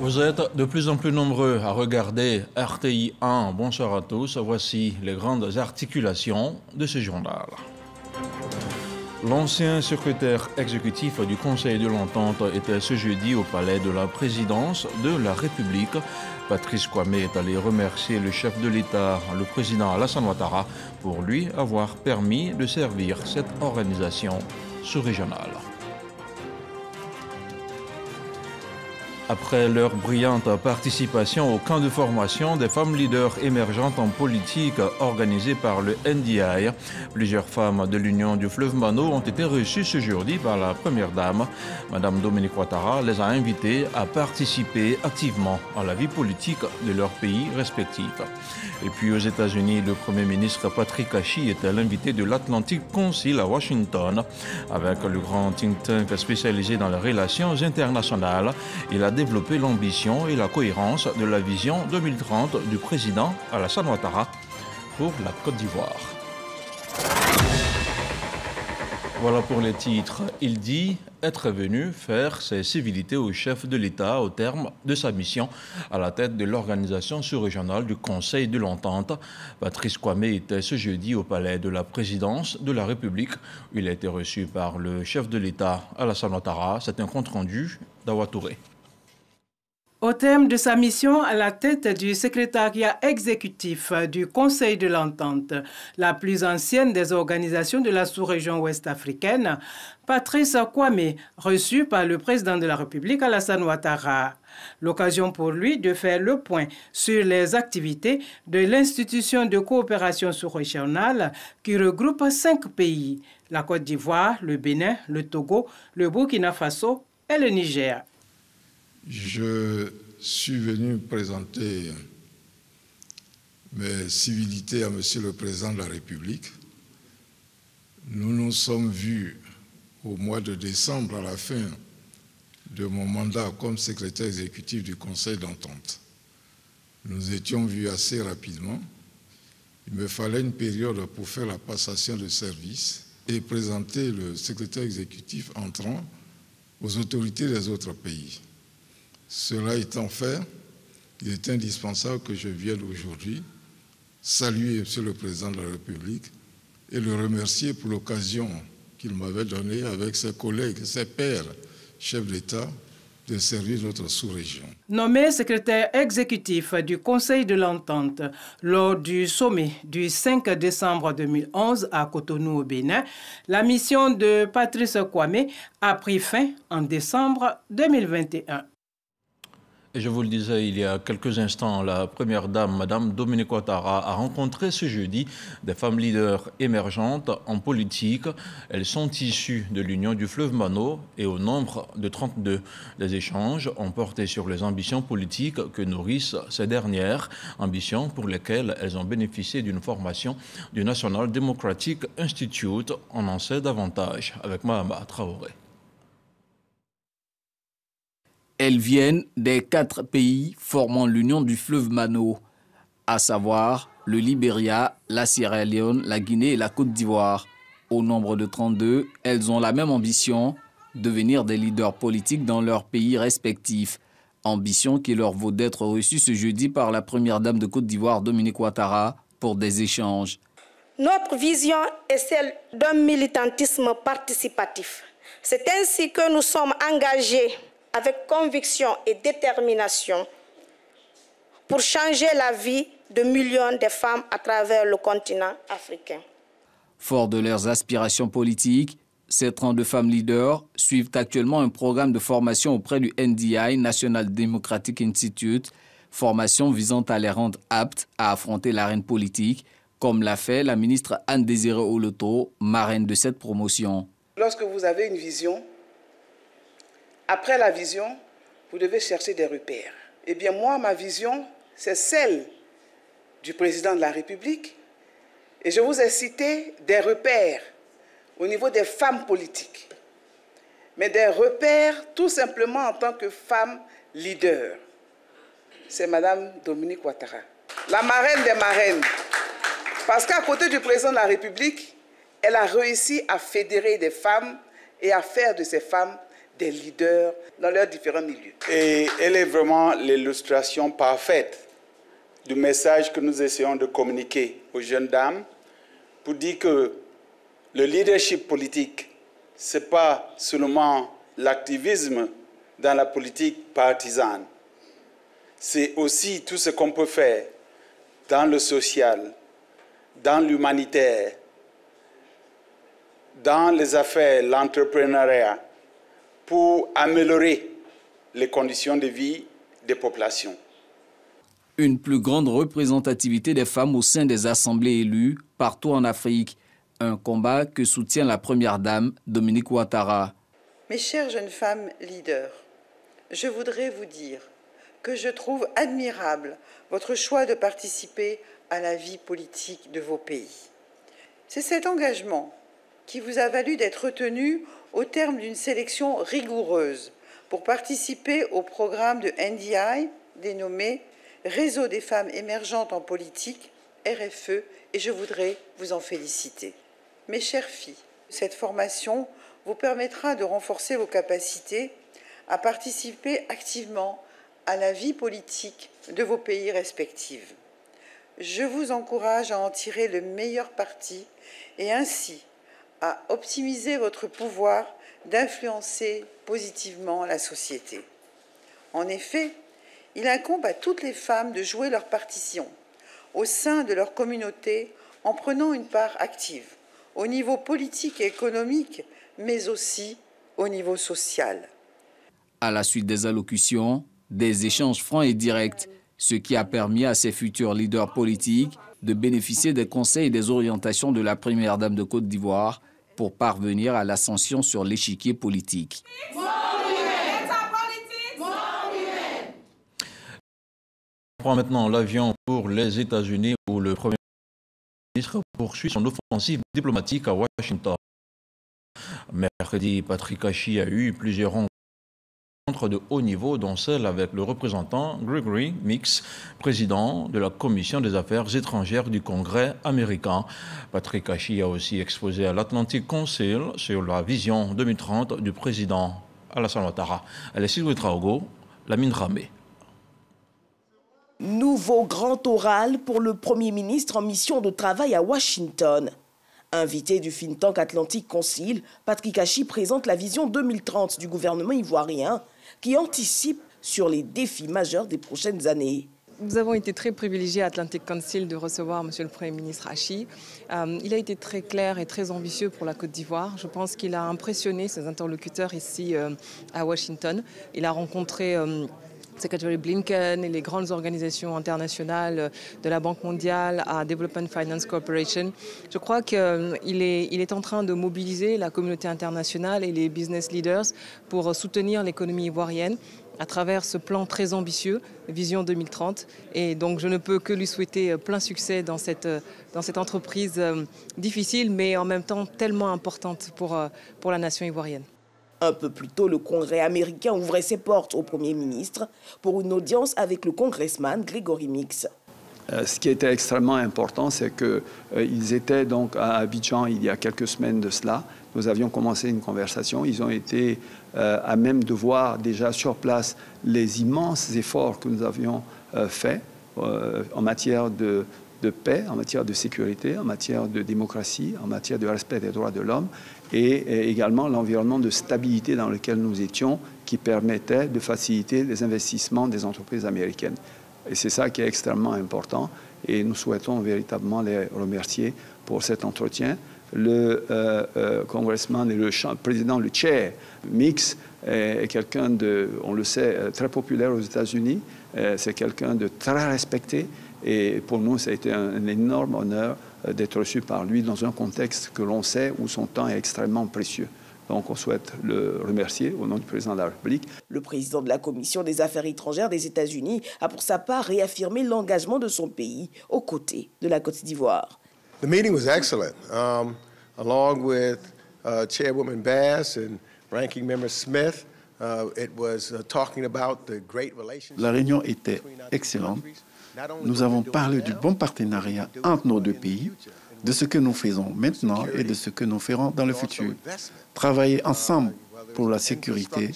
Vous êtes de plus en plus nombreux à regarder RTI 1. Bonsoir à tous. Voici les grandes articulations de ce journal. L'ancien secrétaire exécutif du Conseil de l'Entente était ce jeudi au palais de la présidence de la République. Patrice Kwame est allé remercier le chef de l'État, le président Alassane Ouattara, pour lui avoir permis de servir cette organisation sous-régionale. Après leur brillante participation au camp de formation des femmes leaders émergentes en politique organisé par le NDI, plusieurs femmes de l'Union du fleuve Mano ont été reçues ce jeudi par la première dame. Madame Dominique Ouattara les a invitées à participer activement à la vie politique de leurs pays respectifs. Et puis aux États-Unis, le Premier ministre Patrick Hachi était l'invité de l'Atlantic Council à Washington. Avec le grand think tank spécialisé dans les relations internationales, il a développer l'ambition et la cohérence de la vision 2030 du président Alassane Ouattara pour la Côte d'Ivoire. Voilà pour les titres. Il dit être venu faire ses civilités au chef de l'État au terme de sa mission à la tête de l'organisation sous-régionale du Conseil de l'Entente. Patrice Kwame était ce jeudi au palais de la présidence de la République. Il a été reçu par le chef de l'État Alassane Ouattara. C'est un compte rendu d'Awa Touré. Au terme de sa mission à la tête du secrétariat exécutif du Conseil de l'Entente, la plus ancienne des organisations de la sous-région ouest-africaine, Patrice Kwame, reçu par le président de la République Alassane Ouattara. L'occasion pour lui de faire le point sur les activités de l'institution de coopération sous-régionale qui regroupe 5 pays, la Côte d'Ivoire, le Bénin, le Togo, le Burkina Faso et le Niger. Je suis venu présenter mes civilités à Monsieur le Président de la République. Nous nous sommes vus au mois de décembre, à la fin de mon mandat comme secrétaire exécutif du Conseil d'Entente. Nous étions vus assez rapidement. Il me fallait une période pour faire la passation de service et présenter le secrétaire exécutif entrant aux autorités des autres pays. Cela étant fait, il est indispensable que je vienne aujourd'hui saluer M. le Président de la République et le remercier pour l'occasion qu'il m'avait donnée avec ses collègues, ses pairs, chefs d'État, de servir notre sous-région. Nommé secrétaire exécutif du Conseil de l'Entente lors du sommet du 5 décembre 2011 à Cotonou au Bénin, la mission de Patrice Kwame a pris fin en décembre 2021. Et je vous le disais il y a quelques instants, la première dame, Madame Dominique Ouattara, a rencontré ce jeudi des femmes leaders émergentes en politique. Elles sont issues de l'Union du fleuve Mano et au nombre de 32. Les échanges ont porté sur les ambitions politiques que nourrissent ces dernières, ambitions pour lesquelles elles ont bénéficié d'une formation du National Democratic Institute. On en sait davantage avec Mahama Traoré. Elles viennent des 4 pays formant l'Union du fleuve Mano, à savoir le Libéria, la Sierra Leone, la Guinée et la Côte d'Ivoire. Au nombre de 32, elles ont la même ambition, devenir des leaders politiques dans leurs pays respectifs. Ambition qui leur vaut d'être reçues ce jeudi par la première dame de Côte d'Ivoire, Dominique Ouattara, pour des échanges. Notre vision est celle d'un militantisme participatif. C'est ainsi que nous sommes engagés avec conviction et détermination pour changer la vie de millions de femmes à travers le continent africain. Fort de leurs aspirations politiques, ces 32 femmes leaders suivent actuellement un programme de formation auprès du NDI, National Democratic Institute, formation visant à les rendre aptes à affronter l'arène politique, comme l'a fait la ministre Anne-Désirée Oloto, marraine de cette promotion. Lorsque vous avez une vision, après la vision, vous devez chercher des repères. Eh bien, moi, ma vision, c'est celle du président de la République. Et je vous ai cité des repères au niveau des femmes politiques. Mais des repères tout simplement en tant que femme leader. C'est Madame Dominique Ouattara, la marraine des marraines. Parce qu'à côté du président de la République, elle a réussi à fédérer des femmes et à faire de ces femmes des leaders dans leurs différents milieux. Et elle est vraiment l'illustration parfaite du message que nous essayons de communiquer aux jeunes dames pour dire que le leadership politique, ce n'est pas seulement l'activisme dans la politique partisane. C'est aussi tout ce qu'on peut faire dans le social, dans l'humanitaire, dans les affaires, l'entrepreneuriat, pour améliorer les conditions de vie des populations. Une plus grande représentativité des femmes au sein des assemblées élues partout en Afrique. Un combat que soutient la première dame, Dominique Ouattara. Mes chères jeunes femmes leaders, je voudrais vous dire que je trouve admirable votre choix de participer à la vie politique de vos pays. C'est cet engagement qui vous a valu d'être retenu au terme d'une sélection rigoureuse pour participer au programme de NDI dénommé Réseau des femmes émergentes en politique, RFE, et je voudrais vous en féliciter. Mes chères filles, cette formation vous permettra de renforcer vos capacités à participer activement à la vie politique de vos pays respectifs. Je vous encourage à en tirer le meilleur parti et ainsi à optimiser votre pouvoir d'influencer positivement la société. En effet, il incombe à toutes les femmes de jouer leur partition au sein de leur communauté en prenant une part active au niveau politique et économique, mais aussi au niveau social. À la suite des allocutions, des échanges francs et directs, ce qui a permis à ces futurs leaders politiques de bénéficier des conseils et des orientations de la première dame de Côte d'Ivoire pour parvenir à l'ascension sur l'échiquier politique. On prend maintenant l'avion pour les États-Unis où le Premier ministre poursuit son offensive diplomatique à Washington. Mercredi, Patrick Hachi a eu plusieurs rencontres de haut niveau, dont celle avec le représentant Gregory Meeks, président de la Commission des affaires étrangères du Congrès américain. Patrick Hachi a aussi exposé à l'Atlantic Council sur la vision 2030 du président Alassane Ouattara. Alexis Ouetraogo, Lamine Ramé. Nouveau grand oral pour le Premier ministre en mission de travail à Washington. Invité du think tank Atlantic Council, Patrick Hachi présente la vision 2030 du gouvernement ivoirien qui anticipe sur les défis majeurs des prochaines années. Nous avons été très privilégiés à Atlantic Council de recevoir M. le Premier ministre Hachi. Il a été très clair et très ambitieux pour la Côte d'Ivoire. Je pense qu'il a impressionné ses interlocuteurs ici à Washington. Il a rencontré Secretary Blinken et les grandes organisations internationales de la Banque mondiale à Development Finance Corporation. Je crois qu'il est en train de mobiliser la communauté internationale et les business leaders pour soutenir l'économie ivoirienne à travers ce plan très ambitieux, Vision 2030. Et donc je ne peux que lui souhaiter plein succès dans cette entreprise difficile, mais en même temps tellement importante pour la nation ivoirienne. Un peu plus tôt, le Congrès américain ouvrait ses portes au Premier ministre pour une audience avec le congressman Gregory Meeks. Ce qui était extrêmement important, c'est qu'ils étaient donc à Abidjan il y a quelques semaines de cela. Nous avions commencé une conversation. Ils ont été à même de voir déjà sur place les immenses efforts que nous avions faits en matière de paix, en matière de sécurité, en matière de démocratie, en matière de respect des droits de l'homme et également l'environnement de stabilité dans lequel nous étions qui permettait de faciliter les investissements des entreprises américaines. Et c'est ça qui est extrêmement important et nous souhaitons véritablement les remercier pour cet entretien. Le congressman et le président, le chair, Meeks, est quelqu'un de, on le sait, très populaire aux États-Unis. C'est quelqu'un de très respecté. Et pour nous, ça a été un énorme honneur d'être reçu par lui dans un contexte que l'on sait où son temps est extrêmement précieux. Donc, on souhaite le remercier au nom du président de la République. Le président de la Commission des affaires étrangères des États-Unis a pour sa part réaffirmé l'engagement de son pays aux côtés de la Côte d'Ivoire. The meeting was excellent, along with Chairwoman Bass and Ranking Member Smith. It was talking about the great relationship. La réunion était excellente. Nous avons parlé du bon partenariat entre nos deux pays, de ce que nous faisons maintenant et de ce que nous ferons dans le futur. Travailler ensemble pour la sécurité,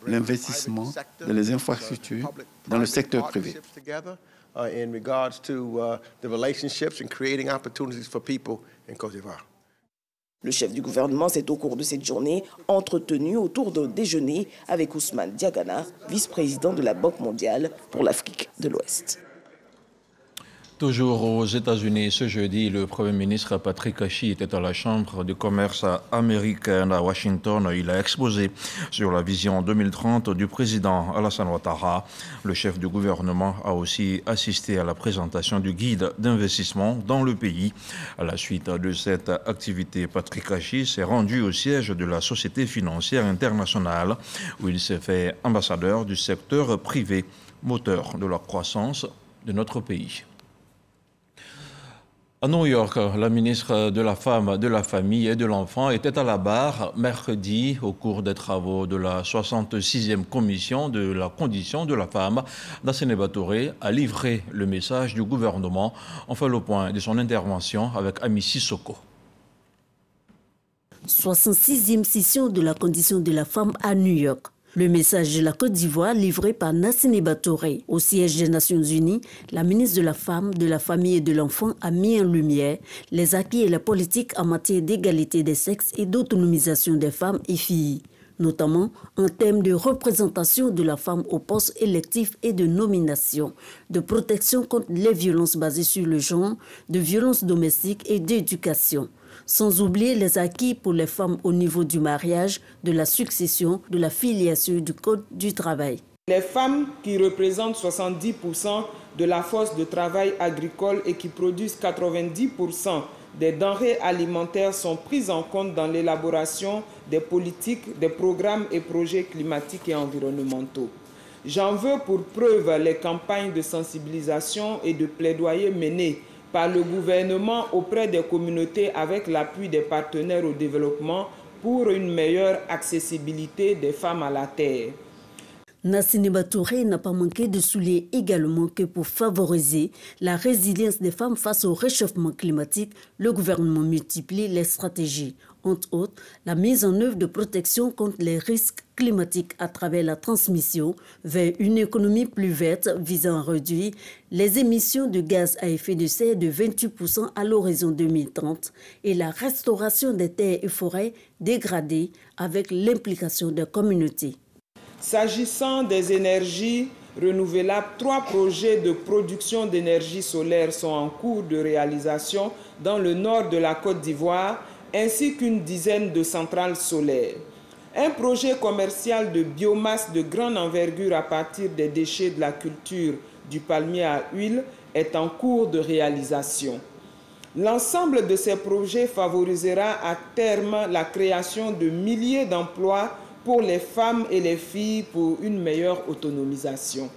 l'investissement dans les infrastructures dans le secteur privé. In regards to the relationships and creating opportunities for people in Côte d'Ivoire. Le chef du gouvernement s'est au cours de cette journée entretenu autour d'un déjeuner avec Ousmane Diagana, vice-président de la Banque mondiale pour l'Afrique de l'Ouest. Toujours aux États-Unis, ce jeudi, le Premier ministre Patrick Kashi était à la Chambre de commerce américaine à Washington. Il a exposé sur la vision 2030 du président Alassane Ouattara. Le chef du gouvernement a aussi assisté à la présentation du guide d'investissement dans le pays. À la suite de cette activité, Patrick Kashi s'est rendu au siège de la Société financière internationale où il s'est fait ambassadeur du secteur privé, moteur de la croissance de notre pays. À New York, la ministre de la Femme, de la Famille et de l'Enfant était à la barre mercredi au cours des travaux de la 66e commission de la condition de la femme. Nassene Batoré a livré le message du gouvernement. On fait le point de son intervention avec Ami Sissoko. 66e session de la condition de la femme à New York. Le message de la Côte d'Ivoire livré par Nassene Batoré au siège des Nations Unies, la ministre de la Femme, de la Famille et de l'Enfant a mis en lumière les acquis et les politiques en matière d'égalité des sexes et d'autonomisation des femmes et filles, notamment en termes de représentation de la femme aux postes électifs et de nomination, de protection contre les violences basées sur le genre, de violences domestiques et d'éducation. Sans oublier les acquis pour les femmes au niveau du mariage, de la succession, de la filiation du code du travail. Les femmes qui représentent 70% de la force de travail agricole et qui produisent 90% des denrées alimentaires sont prises en compte dans l'élaboration des politiques, des programmes et projets climatiques et environnementaux. J'en veux pour preuve les campagnes de sensibilisation et de plaidoyer menées par le gouvernement auprès des communautés avec l'appui des partenaires au développement pour une meilleure accessibilité des femmes à la terre. Nassene Batoré n'a pas manqué de souligner également que pour favoriser la résilience des femmes face au réchauffement climatique, le gouvernement multiplie les stratégies. Entre autres, la mise en œuvre de protection contre les risques climatiques à travers la transmission vers une économie plus verte visant à réduire les émissions de gaz à effet de serre de 28% à l'horizon 2030 et la restauration des terres et forêts dégradées avec l'implication des communautés. S'agissant des énergies renouvelables, 3 projets de production d'énergie solaire sont en cours de réalisation dans le nord de la Côte d'Ivoire, ainsi qu'une dizaine de centrales solaires. Un projet commercial de biomasse de grande envergure à partir des déchets de la culture du palmier à huile est en cours de réalisation. L'ensemble de ces projets favorisera à terme la création de milliers d'emplois pour les femmes et les filles pour une meilleure autonomisation.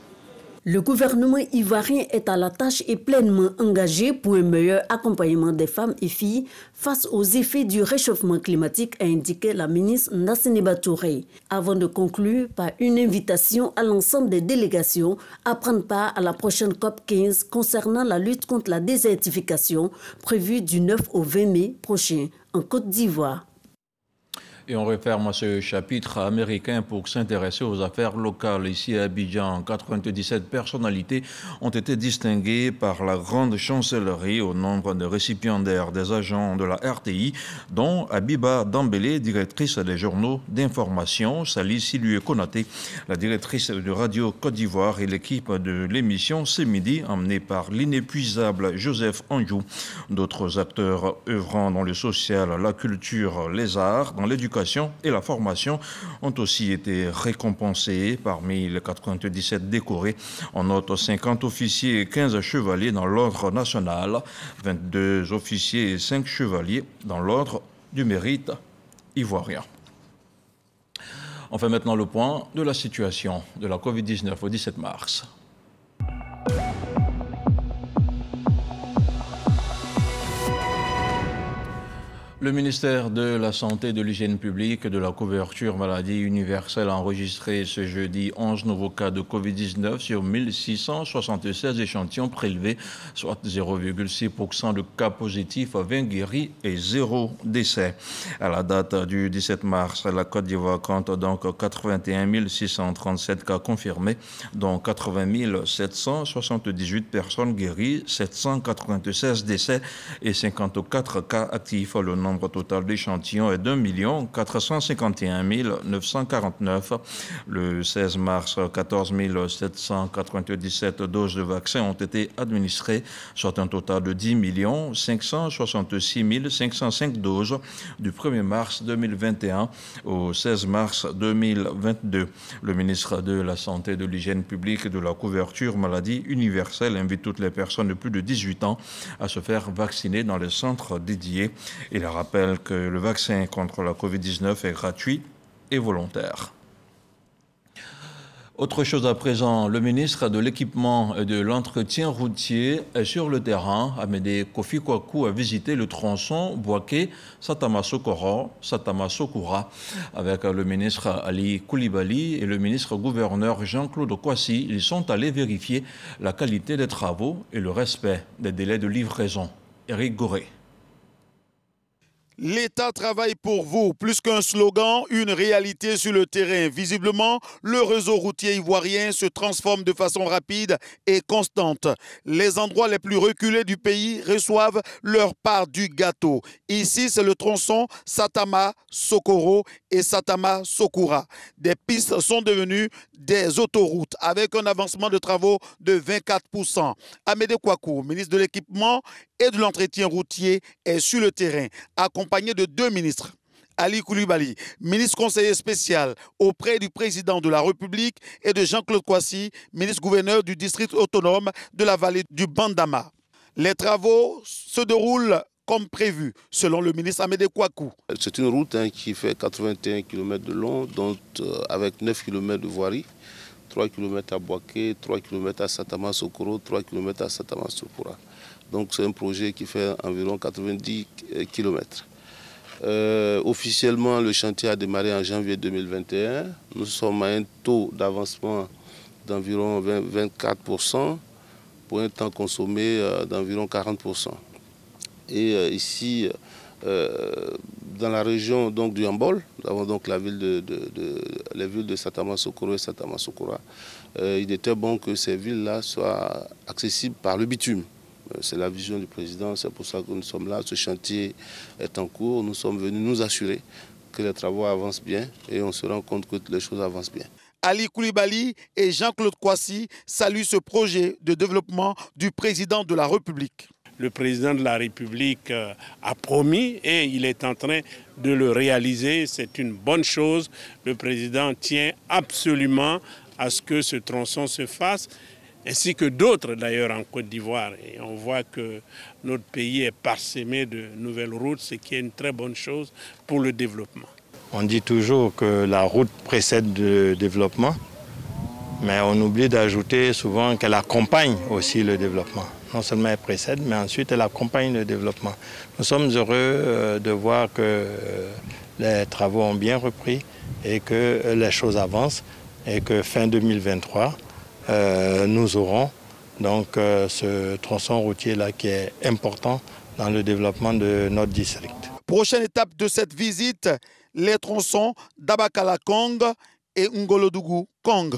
Le gouvernement ivoirien est à la tâche et pleinement engagé pour un meilleur accompagnement des femmes et filles face aux effets du réchauffement climatique, a indiqué la ministre Nassene Batoré, avant de conclure par une invitation à l'ensemble des délégations à prendre part à la prochaine COP 15 concernant la lutte contre la désertification prévue du 9 au 20 mai prochain en Côte d'Ivoire. Et on referme ce chapitre américain pour s'intéresser aux affaires locales. Ici à Abidjan, 97 personnalités ont été distinguées par la grande chancellerie au nombre de récipiendaires des agents de la RTI, dont Abiba Dambélé, directrice des journaux d'information, Sali Silue Konaté, la directrice de Radio Côte d'Ivoire, et l'équipe de l'émission Ce Midi, emmenée par l'inépuisable Joseph Anjou. D'autres acteurs œuvrant dans le social, la culture, les arts, dans l'éducation et la formation ont aussi été récompensés. Parmi les 97 décorés, on note 50 officiers et 15 chevaliers dans l'ordre national, 22 officiers et 5 chevaliers dans l'ordre du mérite ivoirien. On fait maintenant le point de la situation de la Covid-19 au 17 mars. Le ministère de la Santé et de l'Hygiène publique et de la couverture maladie universelle a enregistré ce jeudi 11 nouveaux cas de Covid-19 sur 1676 échantillons prélevés, soit 0,6% de cas positifs, 20 guéris et 0 décès. À la date du 17 mars, la Côte d'Ivoire compte donc 81 637 cas confirmés, dont 80 778 personnes guéries, 796 décès et 54 cas actifs. Le nombre total d'échantillons est d'1 451 949. Le 16 mars, 14 797 doses de vaccins ont été administrées, soit un total de 10 566 505 doses du 1er mars 2021 au 16 mars 2022. Le ministre de la Santé, de l'Hygiène publique et de la couverture maladie universelle invite toutes les personnes de plus de 18 ans à se faire vacciner dans les centres dédiés. Il rappelle que le vaccin contre la Covid-19 est gratuit et volontaire. Autre chose à présent, le ministre de l'Équipement et de l'Entretien routier est sur le terrain. Amédée Kofi Kwaku a visité le tronçon Boaké-Satama-Sokora avec le ministre Ali Koulibaly et le ministre gouverneur Jean-Claude Kwasi. Ils sont allés vérifier la qualité des travaux et le respect des délais de livraison. Éric Goré. L'État travaille pour vous. Plus qu'un slogan, une réalité sur le terrain. Visiblement, le réseau routier ivoirien se transforme de façon rapide et constante. Les endroits les plus reculés du pays reçoivent leur part du gâteau. Ici, c'est le tronçon Satama-Sokoro et Satama-Sokora. Des pistes sont devenues des autoroutes avec un avancement de travaux de 24%. Amédée Kwaku, ministre de l'Équipement et de l'Entretien routier, est sur le terrain, accompagné de deux ministres. Ali Koulibaly, ministre conseiller spécial auprès du président de la République, et de Jean-Claude Kwasi, ministre gouverneur du district autonome de la vallée du Bandama. Les travaux se déroulent comme prévu, selon le ministre Amédée Kwaku. C'est une route qui fait 81 km de long, dont avec 9 km de voirie, 3 km à Boaké, 3 km à Satama-Sokoro, 3 km à Satama-Sokora. Donc c'est un projet qui fait environ 90 km. Officiellement, le chantier a démarré en janvier 2021. Nous sommes à un taux d'avancement d'environ 24%, pour un temps consommé d'environ 40%. Et ici, dans la région donc, du Hambol, nous avons donc la ville les villes de Satama-Sokoro et Satama-Sokora. Il était bon que ces villes-là soient accessibles par le bitume. C'est la vision du président, c'est pour ça que nous sommes là. Ce chantier est en cours. Nous sommes venus nous assurer que les travaux avancent bien et on se rend compte que les choses avancent bien. Ali Koulibaly et Jean-Claude Kwasi saluent ce projet de développement du président de la République. Le président de la République a promis et il est en train de le réaliser. C'est une bonne chose. Le président tient absolument à ce que ce tronçon se fasse, ainsi que d'autres d'ailleurs en Côte d'Ivoire. Et on voit que notre pays est parsemé de nouvelles routes, ce qui est une très bonne chose pour le développement. On dit toujours que la route précède le développement, mais on oublie d'ajouter souvent qu'elle accompagne aussi le développement. Non seulement elle précède, mais ensuite elle accompagne le développement. Nous sommes heureux de voir que les travaux ont bien repris et que les choses avancent et que fin 2023, nous aurons donc ce tronçon routier-là qui est important dans le développement de notre district. Prochaine étape de cette visite, les tronçons d'Abakala-Kong et Ngolodougou-Kong.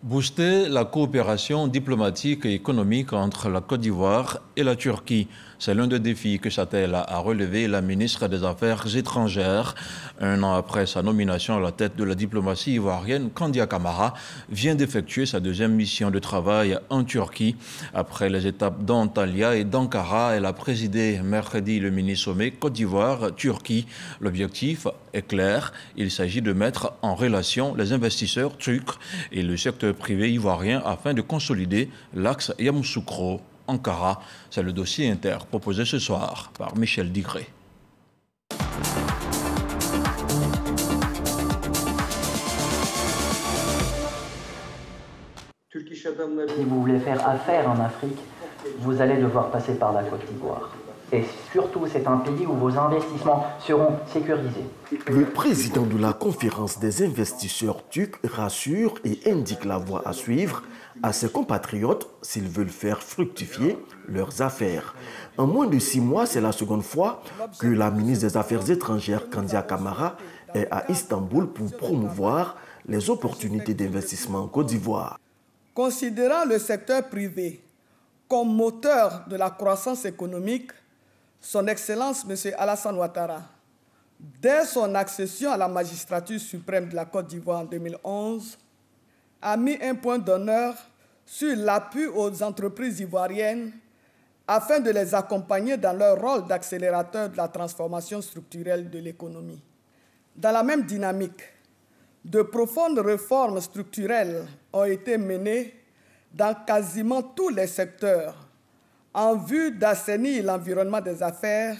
Booster la coopération diplomatique et économique entre la Côte d'Ivoire et la Turquie. C'est l'un des défis que s'attelle à relever la ministre des Affaires étrangères. Un an après sa nomination à la tête de la diplomatie ivoirienne, Kandia Camara vient d'effectuer sa deuxième mission de travail en Turquie. Après les étapes d'Antalya et d'Ankara, elle a présidé mercredi le mini-sommet Côte d'Ivoire-Turquie. L'objectif est clair, il s'agit de mettre en relation les investisseurs turcs et le secteur privé ivoirien afin de consolider l'axe Yamoussoukro-Ankara. C'est le dossier inter proposé ce soir par Michel Digré. Si vous voulez faire affaire en Afrique, vous allez devoir passer par la Côte d'Ivoire. Et surtout, c'est un pays où vos investissements seront sécurisés. Le président de la conférence des investisseurs turcs rassure et indique la voie à suivre à ses compatriotes s'ils veulent faire fructifier leurs affaires. En moins de 6 mois, c'est la seconde fois que la ministre des Affaires étrangères, Kandia Camara, est à Istanbul pour promouvoir les opportunités d'investissement en Côte d'Ivoire. Considérant le secteur privé comme moteur de la croissance économique, Son Excellence M. Alassane Ouattara, dès son accession à la magistrature suprême de la Côte d'Ivoire en 2011, a mis un point d'honneur sur l'appui aux entreprises ivoiriennes afin de les accompagner dans leur rôle d'accélérateur de la transformation structurelle de l'économie. Dans la même dynamique, de profondes réformes structurelles ont été menées dans quasiment tous les secteurs en vue d'assainir l'environnement des affaires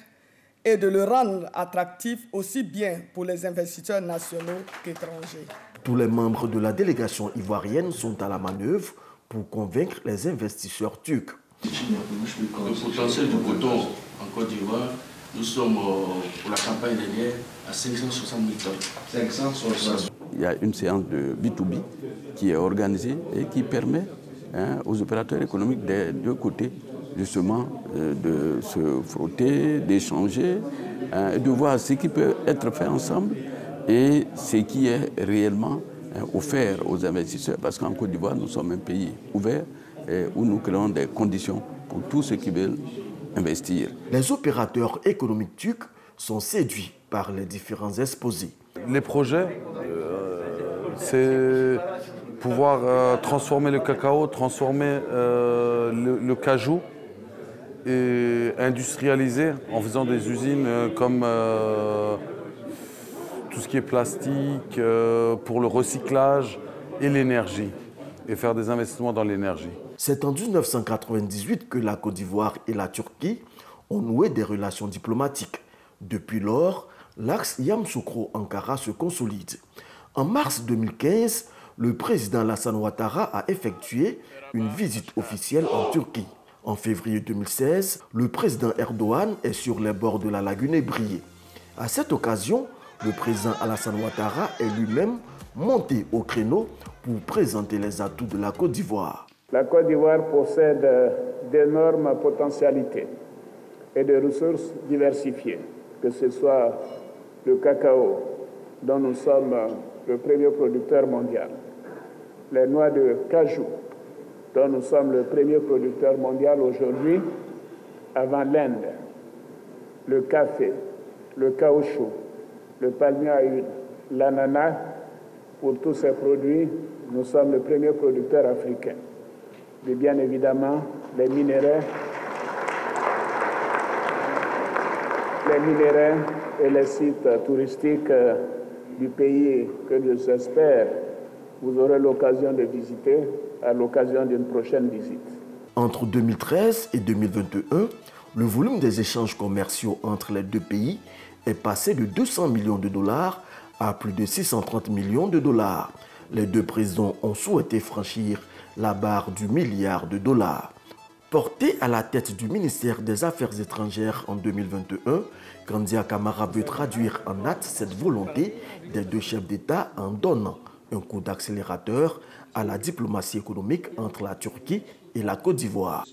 et de le rendre attractif aussi bien pour les investisseurs nationaux qu'étrangers. Tous les membres de la délégation ivoirienne sont à la manœuvre pour convaincre les investisseurs turcs. Le potentiel du coton en Côte d'Ivoire, nous sommes pour la campagne dernière à 560 000 tonnes. 560. Il y a une séance de B2B qui est organisée et qui permet aux opérateurs économiques des deux côtés justement de se frotter, d'échanger, de voir ce qui peut être fait ensemble et ce qui est réellement offert aux investisseurs. Parce qu'en Côte d'Ivoire, nous sommes un pays ouvert où nous créons des conditions pour tous ceux qui veulent investir. Les opérateurs économiques turcs sont séduits par les différents exposés. Les projets, c'est pouvoir transformer le cacao, transformer le cajou et industrialiser en faisant des usines comme tout ce qui est plastique, pour le recyclage et l'énergie, et faire des investissements dans l'énergie. C'est en 1998 que la Côte d'Ivoire et la Turquie ont noué des relations diplomatiques. Depuis lors, l'axe Yamoussoukro-Ankara se consolide. En mars 2015, le président Alassane Ouattara a effectué une visite officielle en Turquie. En février 2016, le président Erdogan est sur les bords de la lagune ébriée. À cette occasion, le président Alassane Ouattara est lui-même monté au créneau pour présenter les atouts de la Côte d'Ivoire. La Côte d'Ivoire possède d'énormes potentialités et des ressources diversifiées, que ce soit le cacao, dont nous sommes le premier producteur mondial, les noix de cajou, dont nous sommes le premier producteur mondial aujourd'hui, avant l'Inde, le café, le caoutchouc, le palmier à huile, l'ananas. Pour tous ces produits, nous sommes le premier producteur africain. Et bien évidemment, les minéraux et les sites touristiques du pays que j'espère vous aurez l'occasion de visiter à l'occasion d'une prochaine visite. Entre 2013 et 2021, le volume des échanges commerciaux entre les deux pays est passé de 200 millions de dollars à plus de 630 millions de dollars. Les deux présidents ont souhaité franchir la barre du milliard de dollars. Porté à la tête du ministère des Affaires étrangères en 2021, Kandia Camara veut traduire en acte cette volonté des deux chefs d'État en donnant un coup d'accélérateur à la diplomatie économique entre la Turquie et la Côte d'Ivoire.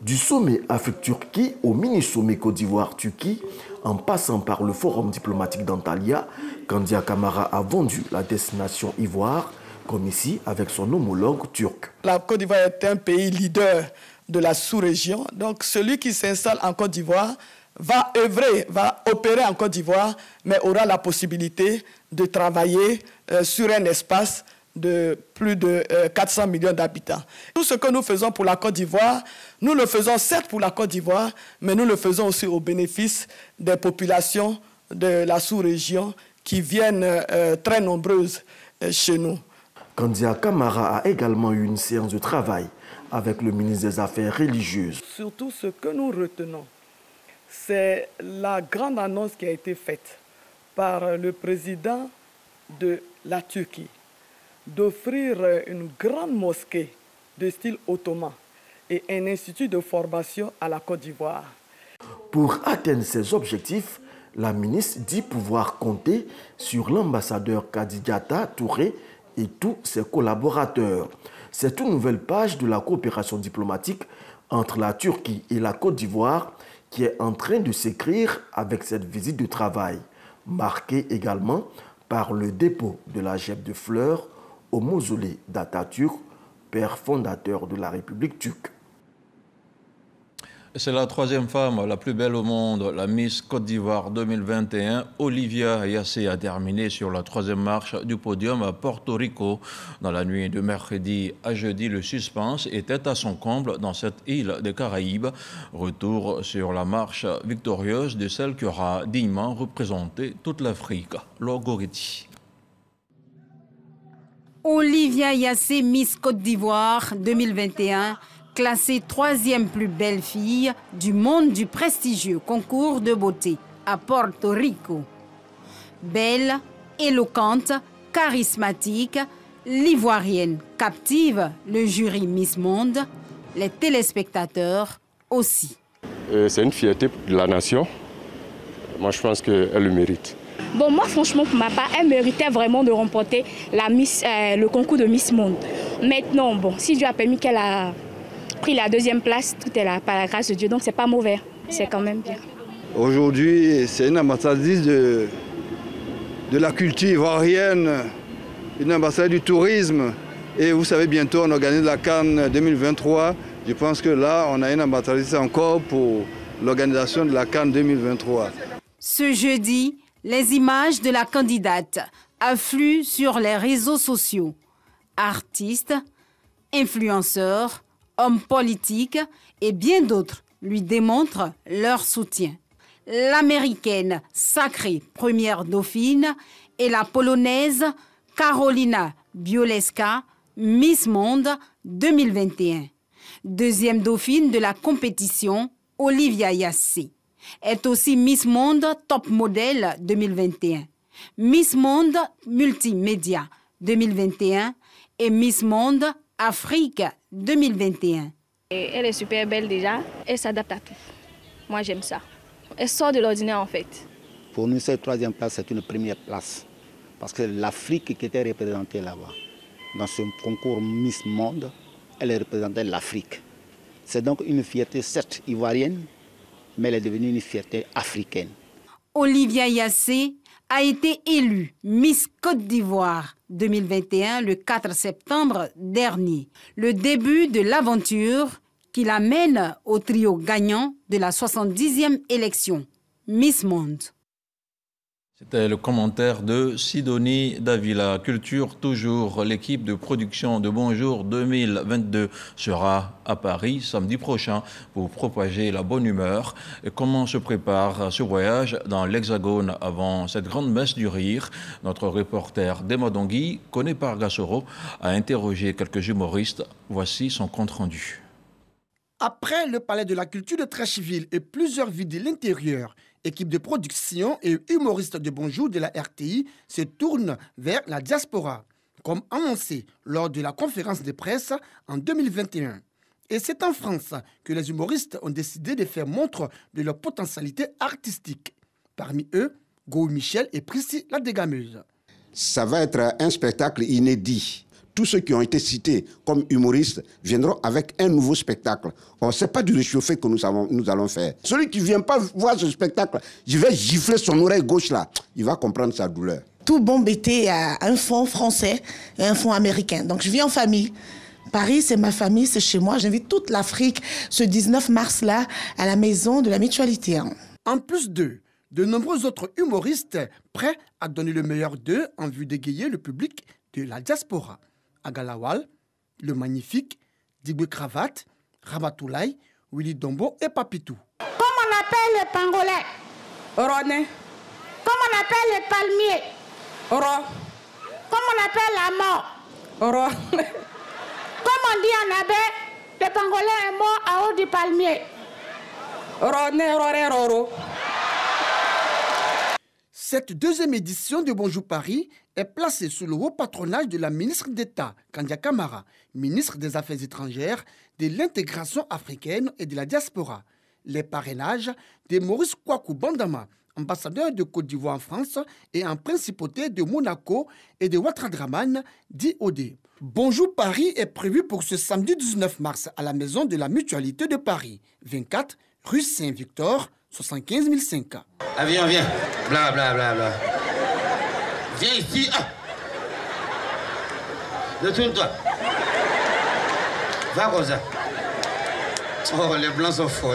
Du sommet Afrique-Turquie au mini-sommet Côte d'Ivoire-Turquie, en passant par le forum diplomatique d'Antalya, Kandia Camara a vendu la destination ivoire, comme ici avec son homologue turc. La Côte d'Ivoire est un pays leader de la sous-région. Donc celui qui s'installe en Côte d'Ivoire va œuvrer, va opérer en Côte d'Ivoire, mais aura la possibilité de travailler sur un espace de plus de 400 millions d'habitants. Tout ce que nous faisons pour la Côte d'Ivoire, nous le faisons certes pour la Côte d'Ivoire, mais nous le faisons aussi au bénéfice des populations de la sous-région qui viennent très nombreuses chez nous. Kandia Camara a également eu une séance de travail avec le ministre des Affaires religieuses. Surtout ce que nous retenons, c'est la grande annonce qui a été faite par le président de la Turquie d'offrir une grande mosquée de style ottoman et un institut de formation à la Côte d'Ivoire. Pour atteindre ces objectifs, la ministre dit pouvoir compter sur l'ambassadeur Kadijata Touré et tous ses collaborateurs. C'est une nouvelle page de la coopération diplomatique entre la Turquie et la Côte d'Ivoire qui est en train de s'écrire avec cette visite de travail, marquée également par le dépôt de la gemme de fleurs au mausolée d'Atatürk, père fondateur de la République turque. C'est la troisième femme la plus belle au monde. La Miss Côte d'Ivoire 2021, Olivia Yassé, a terminé sur la troisième marche du podium à Porto Rico. Dans la nuit de mercredi à jeudi, le suspense était à son comble dans cette île des Caraïbes. Retour sur la marche victorieuse de celle qui aura dignement représenté toute l'Afrique. Logoretti. Olivia Yassé, Miss Côte d'Ivoire 2021, classée troisième plus belle fille du monde du prestigieux concours de beauté à Porto Rico. Belle, éloquente, charismatique, l'Ivoirienne captive le jury Miss Monde, les téléspectateurs aussi. C'est une fierté de la nation. Moi, je pense qu'elle le mérite. Bon, moi, franchement, pour ma part, elle méritait vraiment de remporter le concours de Miss Monde. Maintenant, bon, si Dieu a permis qu'elle a pris la deuxième place, tout est là, par la grâce de Dieu, donc c'est pas mauvais, c'est quand même bien. Aujourd'hui, c'est une ambassadrice de la culture ivoirienne, une ambassadrice du tourisme. Et vous savez, bientôt, on organise la Cannes 2023. Je pense que là, on a une ambassadrice encore pour l'organisation de la Cannes 2023. Ce jeudi, les images de la candidate affluent sur les réseaux sociaux. Artistes, influenceurs, hommes politiques et bien d'autres lui démontrent leur soutien. L'américaine sacrée première dauphine et la polonaise Karolina Białowska, Miss Monde 2021. Deuxième dauphine de la compétition, Olivia Yassé est aussi Miss Monde Top Model 2021, Miss Monde Multimédia 2021 et Miss Monde Afrique 2021. Elle est super belle déjà, elle s'adapte à tout. Moi j'aime ça. Elle sort de l'ordinaire en fait. Pour nous, cette troisième place, c'est une première place. Parce que l'Afrique qui était représentée là-bas, dans ce concours Miss Monde, elle représentait l'Afrique. C'est donc une fierté certes ivoirienne, mais elle est devenue une fierté africaine. Olivia Yassé a été élue Miss Côte d'Ivoire 2021 le 4 septembre dernier. Le début de l'aventure qui l'amène au trio gagnant de la 70e élection, Miss Monde. C'était le commentaire de Sidonie Davila. Culture toujours, l'équipe de production de Bonjour 2022 sera à Paris samedi prochain pour propager la bonne humeur. Et comment se prépare ce voyage dans l'Hexagone avant cette grande messe du rire? Notre reporter Dema Dongui, Koné Pargasoro, a interrogé quelques humoristes. Voici son compte-rendu. Après le Palais de la Culture de Treichville et plusieurs villes de l'intérieur, équipe de production et humoristes de Bonjour de la RTI se tournent vers la diaspora, comme annoncé lors de la conférence de presse en 2021. Et c'est en France que les humoristes ont décidé de faire montre de leur potentialité artistique. Parmi eux, Gou Michel et Prissy la Dégameuse. Ça va être un spectacle inédit. Tous ceux qui ont été cités comme humoristes viendront avec un nouveau spectacle. Ce n'est pas du réchauffé que nous allons faire. Celui qui ne vient pas voir ce spectacle, je vais gifler son oreille gauche là. Il va comprendre sa douleur. Tout bon BT a un fond français et un fond américain. Donc je vis en famille. Paris, c'est ma famille, c'est chez moi. J'invite toute l'Afrique ce 19 mars-là à la Maison de la Mutualité. En plus d'eux, de nombreux autres humoristes prêts à donner le meilleur d'eux en vue d'égayer le public de la diaspora. Agalawal, Le Magnifique, Diboué Cravate, Ramatoulaye, Willy Dombo et Papitou. Comme on appelle les pangolais? Roné. Comme on appelle les palmiers? Ro. Comme on appelle la mort? Ro. Comme on dit en abbé, le pangolais est mort à haut du palmier. Roné, roré, roro. Cette deuxième édition de Bonjour Paris est placée sous le haut patronage de la ministre d'État, Kandia Camara, ministre des Affaires étrangères, de l'intégration africaine et de la diaspora. les parrainages de Maurice Kwaku Bandama, ambassadeur de Côte d'Ivoire en France et en principauté de Monaco, et de Ouattara-Dramane, dit Odé. Bonjour Paris est prévu pour ce samedi 19 mars à la Maison de la Mutualité de Paris, 24 rue Saint-Victor, 75 005. Ah, viens, bla bla bla bla. Viens ici, Retourne-toi. Va, Rosa. Oh, les blancs sont forts.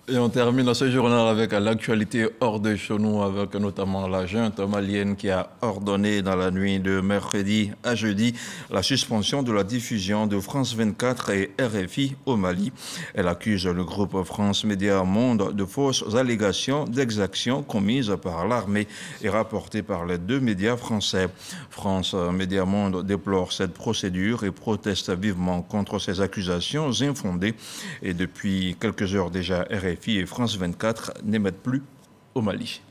Et on termine ce journal avec l'actualité hors de chez nous, avec notamment la junte malienne qui a ordonné dans la nuit de mercredi à jeudi la suspension de la diffusion de France 24 et RFI au Mali. Elle accuse le groupe France Média Monde de fausses allégations d'exactions commises par l'armée et rapportées par les deux médias français. France Média Monde déplore cette procédure et proteste vivement contre ces accusations infondées. Et depuis quelques heures déjà, RFI et France 24 n'émettent plus au Mali.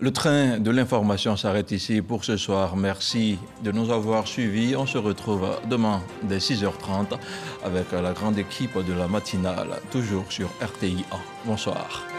Le train de l'information s'arrête ici pour ce soir. Merci de nous avoir suivis. On se retrouve demain dès 6h30 avec la grande équipe de la matinale, toujours sur RTI 1. Bonsoir.